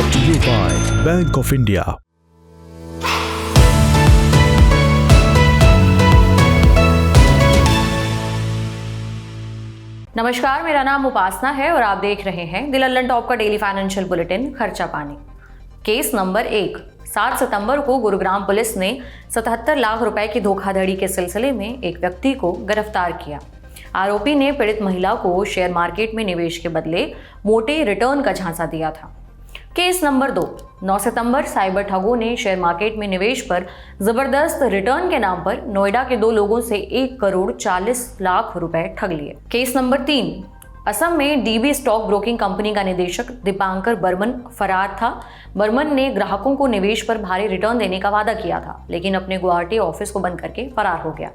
brought to you by Bank of India. नमस्कार, मेरा नाम उपासना है और आप देख रहे हैं द लंदन टॉप का डेली फाइनेंशियल बुलेटिन खर्चा पानी। Case number 1। 7 सितंबर को गुरुग्राम पुलिस ने 77 लाख रुपए की धोखाधड़ी के सिलसिले में एक व्यक्ति को गिरफ्तार किया। आरोपी ने पीड़ित महिला को शेयर मार्केट में निवेश के बदले मोटे रिटर्न का झांसा दिया था। Case number 2। 9 सितंबर साइबर ठगों ने शेयर मार्केट में निवेश पर जबरदस्त रिटर्न के नाम पर नोएडा के 2 लोगों से 1 करोड़ 40 लाख रुपए ठग लिए। Case number 3। असम में डीबी स्टॉक ब्रोकिंग कंपनी का निदेशक दीपांकर बर्मन फरार था। बर्मन ने ग्राहकों को निवेश पर भारी रिटर्न देने का वादा किया था, लेकिन अपने गुवाहाटी ऑफिस को बंद करके फरार हो गया।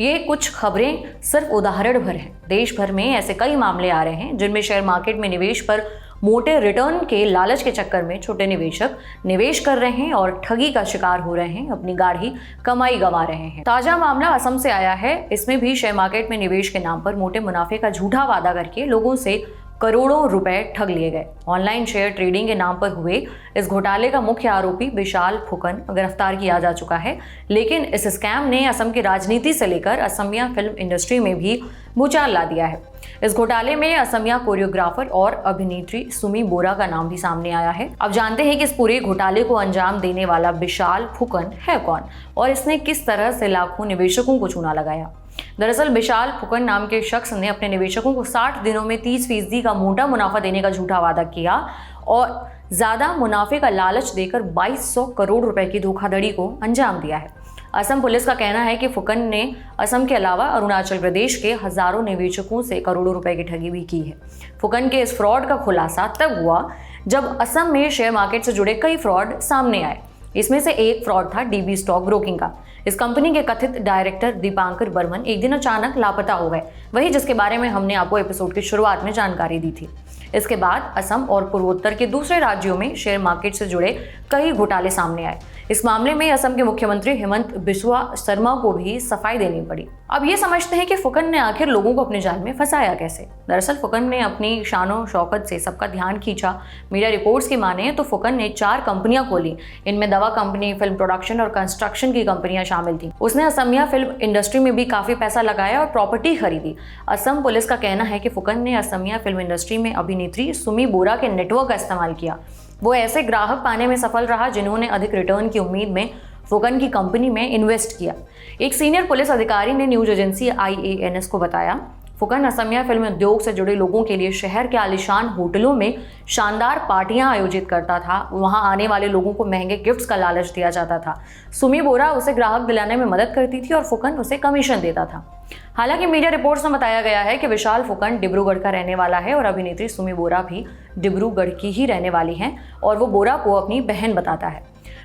ये कुछ खबरें सिर्फ उदाहरण भर हैं। देश भर में ऐसे कई मामले आ रहे हैं जिनमें शेयर मार्केट में निवेश पर मोटे रिटर्न के लालच के चक्कर में छोटे निवेशक निवेश कर रहे हैं और ठगी का शिकार हो रहे हैं, अपनी गाढ़ी कमाई गंवा रहे हैं। ताजा मामला असम से आया है। इसमें भी शेयर मार्केट में निवेश के नाम पर मोटे मुनाफे का झूठा वादा करके लोगों से करोड़ों रुपए ठग लिए गए। ऑनलाइन शेयर ट्रेडिंग के नाम पर हुए इस घोटाले का मुख्य आरोपी विशाल फुकन गिरफ्तार किया जा चुका है, लेकिन इस स्कैम ने असम की राजनीति से लेकर असमिया फिल्म इंडस्ट्री में भी भूचाल ला दिया है। इस घोटाले में असमिया कोरियोग्राफर और अभिनेत्री सुमी बोरा का नाम भी सामने आया है। अब जानते हैं कि इस पूरे घोटाले को अंजाम देने वाला विशाल फुकन है कौन और इसने किस तरह से लाखों निवेशकों को चूना लगाया। दरअसल विशाल फुकन नाम के शख्स ने अपने निवेशकों को 60 दिनों में 30% का मोटा मुनाफा देने का झूठा वादा किया और ज्यादा मुनाफे का लालच देकर 2200 करोड़ रुपए की धोखाधड़ी को अंजाम दिया है। असम पुलिस का कहना है कि फुकन ने असम के अलावा अरुणाचल प्रदेश के हजारों निवेशकों से करोड़ों रुपए की ठगी भी की है। फुकन के इस फ्रॉड का खुलासा तब हुआ जब असम में शेयर मार्केट से जुड़े कई फ्रॉड सामने आए। इसमें से एक फ्रॉड था डीबी स्टॉक ब्रोकिंग का। इस कंपनी के कथित डायरेक्टर दीपांकर बर्मन एक दिन अचानक लापता हो गए, वही जिसके बारे में हमने आपको एपिसोड की शुरुआत में जानकारी दी थी। इसके बाद असम और पूर्वोत्तर के दूसरे राज्यों में शेयर मार्केट से जुड़े कई घोटाले सामने आए। इस मामले में असम के मुख्यमंत्री हेमंत बिस्वा शर्मा को भी सफाई देनी पड़ी। अब ये समझते हैं कि फुकन ने आखिर लोगों को अपने जाल में फंसाया कैसे। दरअसल फुकन ने अपनी शानो शौकत से सबका ध्यान खींचा। मीडिया रिपोर्ट्स की माने तो फुकन ने 4 कंपनियां खोली। इनमें दवा कंपनी, फिल्म प्रोडक्शन और कंस्ट्रक्शन की कंपनियां शामिल थी। उसने असमिया फिल्म इंडस्ट्री में भी काफी पैसा लगाया और प्रॉपर्टी खरीदी। असम पुलिस का कहना है कि फुकन ने असमिया फिल्म इंडस्ट्री में अभिनेत्री सुमी बोरा के नेटवर्क का इस्तेमाल किया। वो ऐसे ग्राहक पाने में सफल रहा जिन्होंने अधिक रिटर्न की उम्मीद में फुकन की कंपनी में इन्वेस्ट किया। एक सीनियर पुलिस अधिकारी ने न्यूज एजेंसी IANS को बताया, फुकन असमिया फिल्म उद्योग से जुड़े लोगों के लिए शहर के आलीशान होटलों में शानदार पार्टियां आयोजित करता था। वहां आने वाले लोगों को महंगे गिफ्ट्स का लालच दिया जाता था। सुमी बोरा उसे ग्राहक दिलाने में मदद करती थी और फुकन उसे कमीशन देता था। हालांकि मीडिया रिपोर्ट्स में बताया गया है कि विशाल फुकन डिब्रूगढ़ का रहने वाला है और अभिनेत्री सुमी बोरा भी डिब्रूगढ़ की ही रहने वाली हैं और वो बोरा को अपनी बहन बताता है।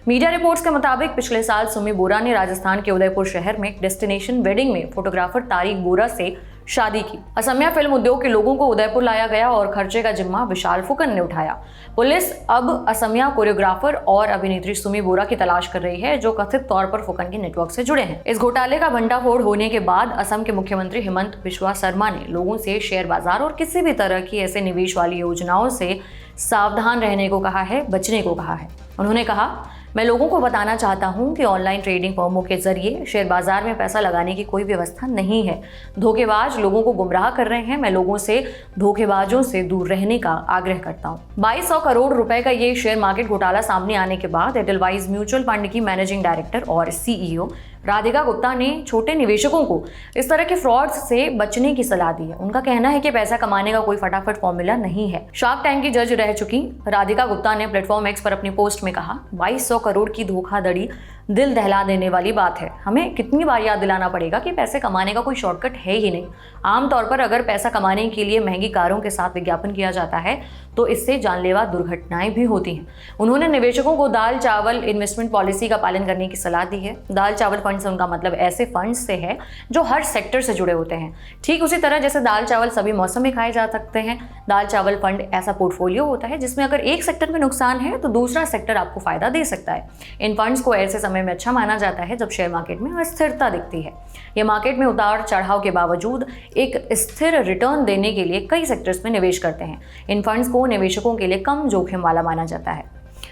मीडिया रिपोर्ट्स के मुताबिक पिछले साल सुमी बोरा ने राजस्थान के उदयपुर शहर में डेस्टिनेशन वेडिंग में फोटोग्राफर तारिक बोरा से शादी की। असमिया फिल्म उद्योग के लोगों को उदयपुर लाया गया और खर्चे का जिम्मा विशाल फुकन ने उठाया। पुलिस अब असमिया कोरियोग्राफर और अभिनेत्री सुमी बोरा की तलाश कर रही है, जो कथित तौर पर फुकन के नेटवर्क से जुड़े हैं। इस घोटाले का भंडाफोड़ होने के बाद असम के मुख्यमंत्री हेमंत बिस्वा शर्मा ने लोगों से शेयर बाजार और किसी भी तरह की ऐसे निवेश वाली योजनाओं से सावधान रहने को कहा है, बचने को कहा है। उन्होंने कहा, मैं लोगों को बताना चाहता हूं कि ऑनलाइन ट्रेडिंग फर्मों के जरिए शेयर बाजार में पैसा लगाने की कोई व्यवस्था नहीं है। धोखेबाज लोगों को गुमराह कर रहे हैं। मैं लोगों से धोखेबाजों से दूर रहने का आग्रह करता हूं। 2200 करोड़ रुपए का ये शेयर मार्केट घोटाला सामने आने के बाद एडलवाइज म्यूचुअल फंड की मैनेजिंग डायरेक्टर और CEO राधिका गुप्ता ने छोटे निवेशकों को इस तरह के फ्रॉड से बचने की सलाह दी है। उनका कहना है कि पैसा कमाने का कोई फटाफट फॉर्मूला नहीं है। शार्क टैंक की जज रह चुकी राधिका गुप्ता ने प्लेटफॉर्म X पर अपनी पोस्ट में कहा, 2200 करोड़ की धोखाधड़ी दिल दहला देने वाली बात है। हमें कितनी बार याद दिलाना पड़ेगा कि पैसे कमाने का कोई शॉर्टकट है ही नहीं। आमतौर पर अगर पैसा कमाने के लिए महंगी कारों के साथ विज्ञापन किया जाता है तो इससे जानलेवा दुर्घटनाएं भी होती हैं। उन्होंने निवेशकों को दाल चावल इन्वेस्टमेंट पॉलिसी का पालन करने की सलाह दी है। दाल चावल फंड से उनका मतलब ऐसे फंड से है जो हर सेक्टर से जुड़े होते हैं। ठीक उसी तरह जैसे दाल चावल सभी मौसम में खाए जा सकते हैं, दाल चावल फंड ऐसा पोर्टफोलियो होता है जिसमें अगर एक सेक्टर में नुकसान है तो दूसरा सेक्टर आपको फायदा दे सकता है। इन फंड्स को ऐसे समय में अच्छा माना जाता है जब शेयर मार्केट में अस्थिरता दिखती है। यह मार्केट में उतार चढ़ाव के बावजूद एक स्थिर रिटर्न देने के लिए कई सेक्टर्स में निवेश करते हैं। इन फंड्स को निवेशकों के लिए कम जोखिम वाला माना जाता है।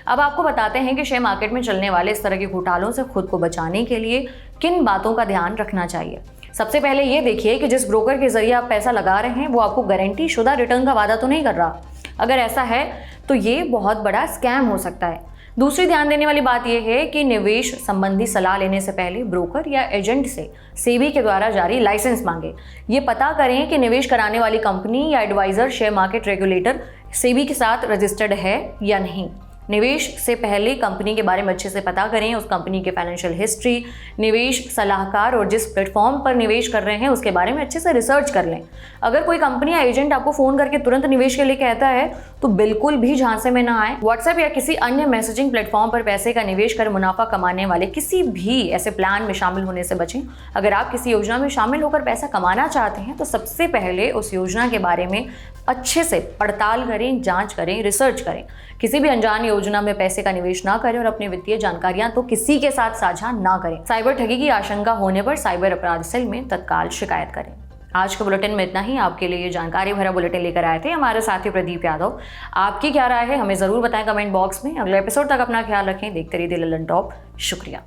अब आपको बताते हैं कि शेयर मार्केट में चलने वाले इस तरह के घोटालों से खुद को बचाने के लिए किन बातों का ध्यान रखना चाहिए। सबसे पहले ये देखिए कि जिस ब्रोकर के जरिए आप पैसा लगा रहे हैं वो आपको गारंटी शुदा रिटर्न का वादा तो नहीं कर रहा। अगर ऐसा है तो ये बहुत बड़ा स्कैम हो सकता है। दूसरी ध्यान देने वाली बात यह है कि निवेश संबंधी सलाह लेने से पहले ब्रोकर या एजेंट से सेबी के द्वारा जारी लाइसेंस मांगे। ये पता करें कि निवेश कराने वाली कंपनी या adviser share market regulator SEBI के साथ रजिस्टर्ड है या नहीं। निवेश से पहले कंपनी के बारे में अच्छे से पता करें, उस कंपनी के फाइनेंशियल हिस्ट्री, निवेश सलाहकार और जिस प्लेटफॉर्म पर निवेश कर रहे हैं उसके बारे में अच्छे से रिसर्च कर लें। अगर कोई कंपनी या एजेंट आपको फ़ोन करके तुरंत निवेश के लिए कहता है तो बिल्कुल भी झांसे में ना आए। व्हाट्सएप या किसी अन्य मैसेजिंग प्लेटफॉर्म पर पैसे का निवेश कर मुनाफा कमाने वाले किसी भी ऐसे प्लान में शामिल होने से बचें। अगर आप किसी योजना में शामिल होकर पैसा कमाना चाहते हैं तो सबसे पहले उस योजना के बारे में अच्छे से पड़ताल करें, जांच करें, रिसर्च करें। किसी भी अनजान योजना में पैसे का निवेश ना करें और अपनी वित्तीय जानकारियां तो किसी के साथ साझा ना करें। साइबर ठगी की आशंका होने पर साइबर अपराध सेल में तत्काल शिकायत करें। आज के बुलेटिन में इतना ही। आपके लिए ये जानकारी भरा बुलेटिन लेकर आए थे हमारे साथी प्रदीप यादव। आपकी क्या राय है हमें जरूर बताएं कमेंट बॉक्स में। अगले एपिसोड तक अपना ख्याल रखें। देखते रहिए द लल्लन टॉप। शुक्रिया।